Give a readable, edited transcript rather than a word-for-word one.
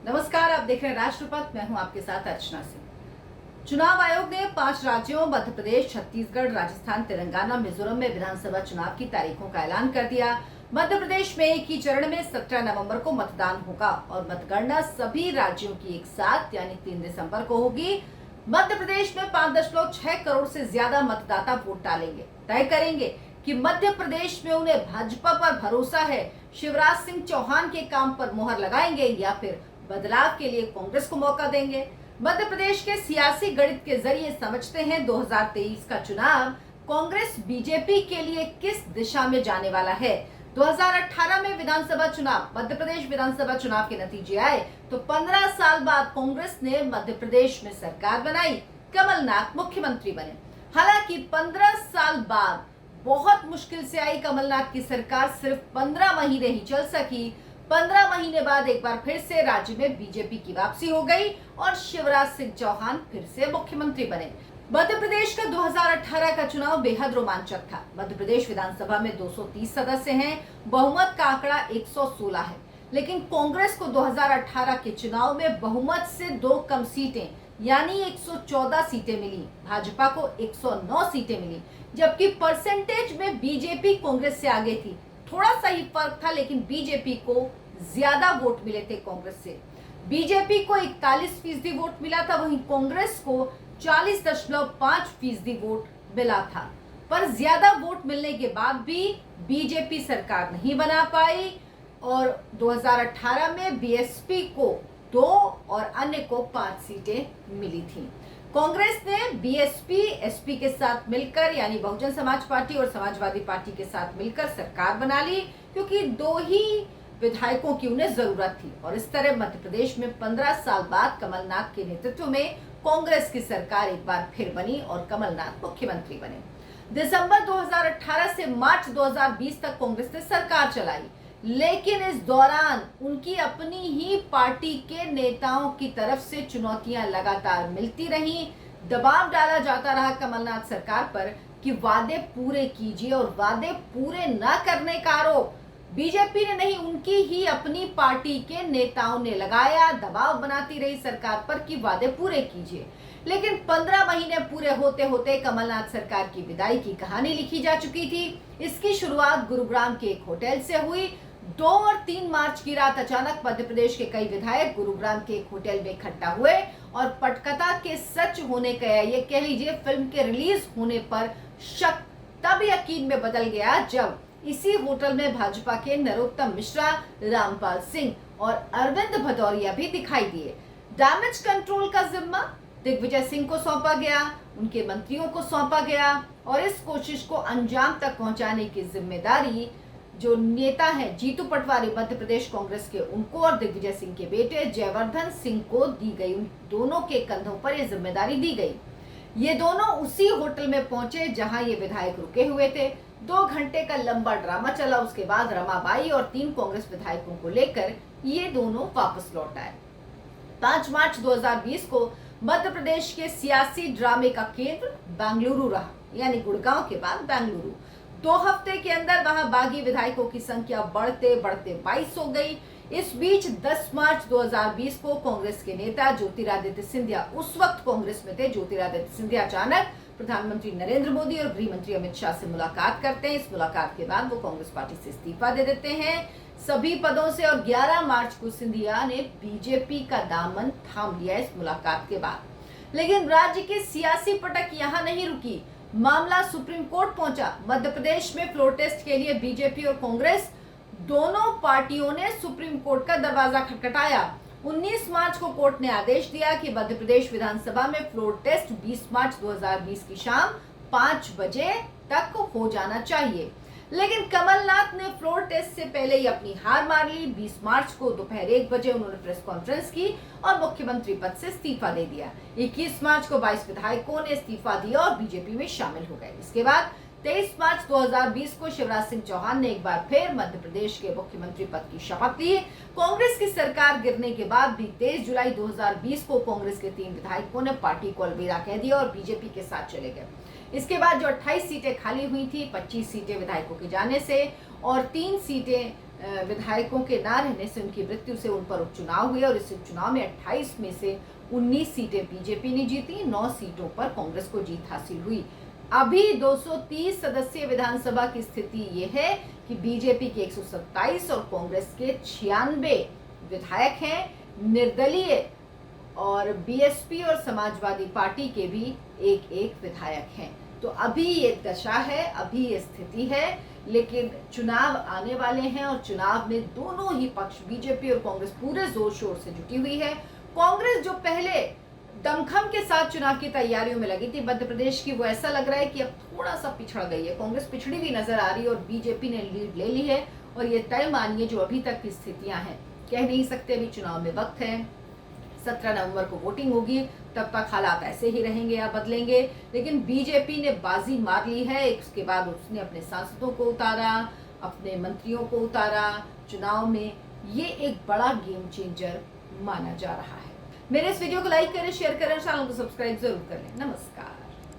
नमस्कार, आप देख रहे हैं राष्ट्रपथ। मैं हूं आपके साथ अर्चना सिंह। चुनाव आयोग ने 5 राज्यों मध्य प्रदेश, छत्तीसगढ़, राजस्थान, तेलंगाना, मिजोरम में विधानसभा चुनाव की तारीखों का ऐलान कर दिया। मध्य प्रदेश में एक ही चरण में 17 नवंबर को मतदान होगा और मतगणना सभी राज्यों की एक साथ यानी 3 दिसंबर को होगी। मध्य प्रदेश में 5.6 करोड़ से ज्यादा मतदाता वोट डालेंगे, तय करेंगे कि मध्य प्रदेश में उन्हें भाजपा पर भरोसा है, शिवराज सिंह चौहान के काम पर मुहर लगाएंगे या फिर बदलाव के लिए कांग्रेस को मौका देंगे। मध्य प्रदेश के सियासी गणित के जरिए समझते हैं 2023 का चुनाव कांग्रेस बीजेपी के लिए किस दिशा में जाने वाला है। 2018 में विधानसभा चुनाव, मध्य प्रदेश विधानसभा चुनाव के नतीजे आए तो 15 साल बाद कांग्रेस ने मध्य प्रदेश में सरकार बनाई, कमलनाथ मुख्यमंत्री बने। हालांकि 15 साल बाद बहुत मुश्किल से आई कमलनाथ की सरकार सिर्फ 15 महीने ही चल सकी। 15 महीने बाद एक बार फिर से राज्य में बीजेपी की वापसी हो गई और शिवराज सिंह चौहान फिर से मुख्यमंत्री बने। मध्य प्रदेश का 2018 का चुनाव बेहद रोमांचक था। मध्य प्रदेश विधानसभा में 230 सदस्य हैं, बहुमत का आंकड़ा 116 है, लेकिन कांग्रेस को 2018 के चुनाव में बहुमत से 2 कम सीटें यानी 114 सीटें मिली, भाजपा को 109 सीटें मिली, जबकि परसेंटेज में बीजेपी कांग्रेस से आगे थी। थोड़ा सा ही फर्क था, लेकिन बीजेपी को ज्यादा वोट मिले थे कांग्रेस से। बीजेपी को 41% वोट मिला था, वहीं कांग्रेस को 40.5% वोट मिला था। पर ज्यादा वोट मिलने के बाद भी बीजेपी सरकार नहीं बना पाई और 2018 में बीएसपी को 2 और अन्य को 5 सीटें मिली थी। कांग्रेस ने बीएसपी एसपी के साथ मिलकर यानी बहुजन समाज पार्टी और समाजवादी पार्टी के साथ मिलकर सरकार बना ली, क्योंकि 2 ही विधायकों की उन्हें जरूरत थी। और इस तरह मध्य प्रदेश में 15 साल बाद कमलनाथ के नेतृत्व में कांग्रेस की सरकार एक बार फिर बनी और कमलनाथ मुख्यमंत्री बने। दिसंबर 2018 से मार्च 2020 तक कांग्रेस ने सरकार चलाई, लेकिन इस दौरान उनकी अपनी ही पार्टी के नेताओं की तरफ से चुनौतियां लगातार मिलती रहीं। दबाव डाला जाता रहा कमलनाथ सरकार पर कि वादे पूरे कीजिए, और वादे पूरे न करने का आरोप बीजेपी ने नहीं, उनकी ही अपनी पार्टी के नेताओं ने लगाया। दबाव बनाती रही सरकार पर कि वादे पूरे कीजिए, लेकिन 15 महीने पूरे होते होते कमलनाथ सरकार की विदाई की कहानी लिखी जा चुकी थी। इसकी शुरुआत गुरुग्राम के एक होटल से हुई। 2 और 3 मार्च की रात अचानक मध्य प्रदेश के कई विधायक गुरुग्राम के एक होटल में इकट्ठा हुए और पटकथा के सच होने का, ये कह लीजिए फिल्म के रिलीज होने पर शक तब यकीन में बदल गया जब इसी होटल में भाजपा के नरोत्तम मिश्रा, रामपाल सिंह और अरविंद भदौरिया भी दिखाई दिए। डैमेज कंट्रोल का जिम्मा दिग्विजय सिंह को सौंपा गया, उनके मंत्रियों को सौंपा गया और इस कोशिश को अंजाम तक पहुंचाने की जिम्मेदारी जो नेता हैं जीतू पटवारी मध्य प्रदेश कांग्रेस के, उनको और दिग्विजय सिंह के बेटे जयवर्धन सिंह को दी गई। उन दोनों के कंधों पर यह जिम्मेदारी दी गई। ये दोनों उसी होटल में पहुंचे जहां ये विधायक रुके हुए थे। 2 घंटे का लंबा ड्रामा चला। उसके बाद रमाबाई और 3 कांग्रेस विधायकों को लेकर ये दोनों वापस लौट आए। 5 मार्च 2020 को मध्य प्रदेश के सियासी ड्रामे का केंद्र बेंगलुरु रहा, यानी गुड़गांव के बाद बेंगलुरु। 2 हफ्ते के अंदर वहां बागी विधायकों की संख्या बढ़ते बढ़ते 22 हो गई। इस बीच 10 मार्च 2020 को कांग्रेस के नेता ज्योतिरादित्य सिंधिया, उस वक्त कांग्रेस में थे ज्योतिरादित्य सिंधिया, अचानक प्रधानमंत्री नरेंद्र मोदी और गृह मंत्री अमित शाह से मुलाकात करते हैं। इस मुलाकात के बाद वो कांग्रेस पार्टी से इस्तीफा दे देते हैं सभी पदों से और 11 मार्च को सिंधिया ने बीजेपी का दामन थाम लिया इस मुलाकात के बाद। लेकिन राज्य की सियासी पटक यहाँ नहीं रुकी। मामला सुप्रीम कोर्ट पहुंचा। मध्य प्रदेश में फ्लोर टेस्ट के लिए बीजेपी और कांग्रेस दोनों पार्टियों ने सुप्रीम कोर्ट का दरवाजा खटखटाया। 19 मार्च को कोर्ट ने आदेश दिया कि मध्य प्रदेश विधानसभा में फ्लोर टेस्ट 20 मार्च 2020 की शाम 5 बजे तक हो जाना चाहिए। लेकिन कमलनाथ ने फ्लोर टेस्ट से पहले ही अपनी हार मान ली। 20 मार्च को दोपहर 1 बजे उन्होंने प्रेस कॉन्फ्रेंस की और मुख्यमंत्री पद से इस्तीफा दे दिया। 21 मार्च को 22 विधायकों ने इस्तीफा दिया और बीजेपी में शामिल हो गए। इसके बाद 23 मार्च 2020 को शिवराज सिंह चौहान ने एक बार फिर मध्य प्रदेश के मुख्यमंत्री पद की शपथ ली। कांग्रेस की सरकार गिरने के बाद भी 23 जुलाई 2020 को कांग्रेस के 3 विधायकों ने पार्टी को अलविदा कह दिया और बीजेपी के साथ चले गए। इसके बाद जो 28 सीटें खाली हुई थी, 25 सीटें विधायकों के जाने से और 3 सीटें विधायकों के ना रहने से, उनकी मृत्यु से उन पर उपचुनाव हुए और इस उपचुनाव में 28 में से 19 सीटें बीजेपी ने जीती, 9 सीटों पर कांग्रेस को जीत हासिल हुई। अभी 230 सदस्यीय विधानसभा की स्थिति ये है कि बीजेपी के 127 और कांग्रेस के 96 विधायक हैं। निर्दलीय और बीएसपी और समाजवादी पार्टी के भी एक एक विधायक हैं। तो अभी ये दशा है, अभी ये स्थिति है, लेकिन चुनाव आने वाले हैं और चुनाव में दोनों ही पक्ष, बीजेपी और कांग्रेस, पूरे जोर शोर से जुटी हुई है। कांग्रेस जो पहले दमखम के साथ चुनाव की तैयारियों में लगी थी मध्य प्रदेश की, वो ऐसा लग रहा है कि अब थोड़ा सा पिछड़ गई है। कांग्रेस पिछड़ी हुई नजर आ रही है और बीजेपी ने लीड ले ली है। और ये तय मानिए जो अभी तक की स्थितियां हैं, कह नहीं सकते, अभी चुनाव में वक्त है। 17 नवंबर को वोटिंग होगी, तब तक हालात ऐसे ही रहेंगे या बदलेंगे। लेकिन बीजेपी ने बाजी मार ली है। उसके बाद उसने अपने सांसदों को उतारा, अपने मंत्रियों को उतारा चुनाव में। ये एक बड़ा गेम चेंजर माना जा रहा है। मेरे इस वीडियो को लाइक करें, शेयर करें, चैनल को सब्सक्राइब जरूर करें। नमस्कार।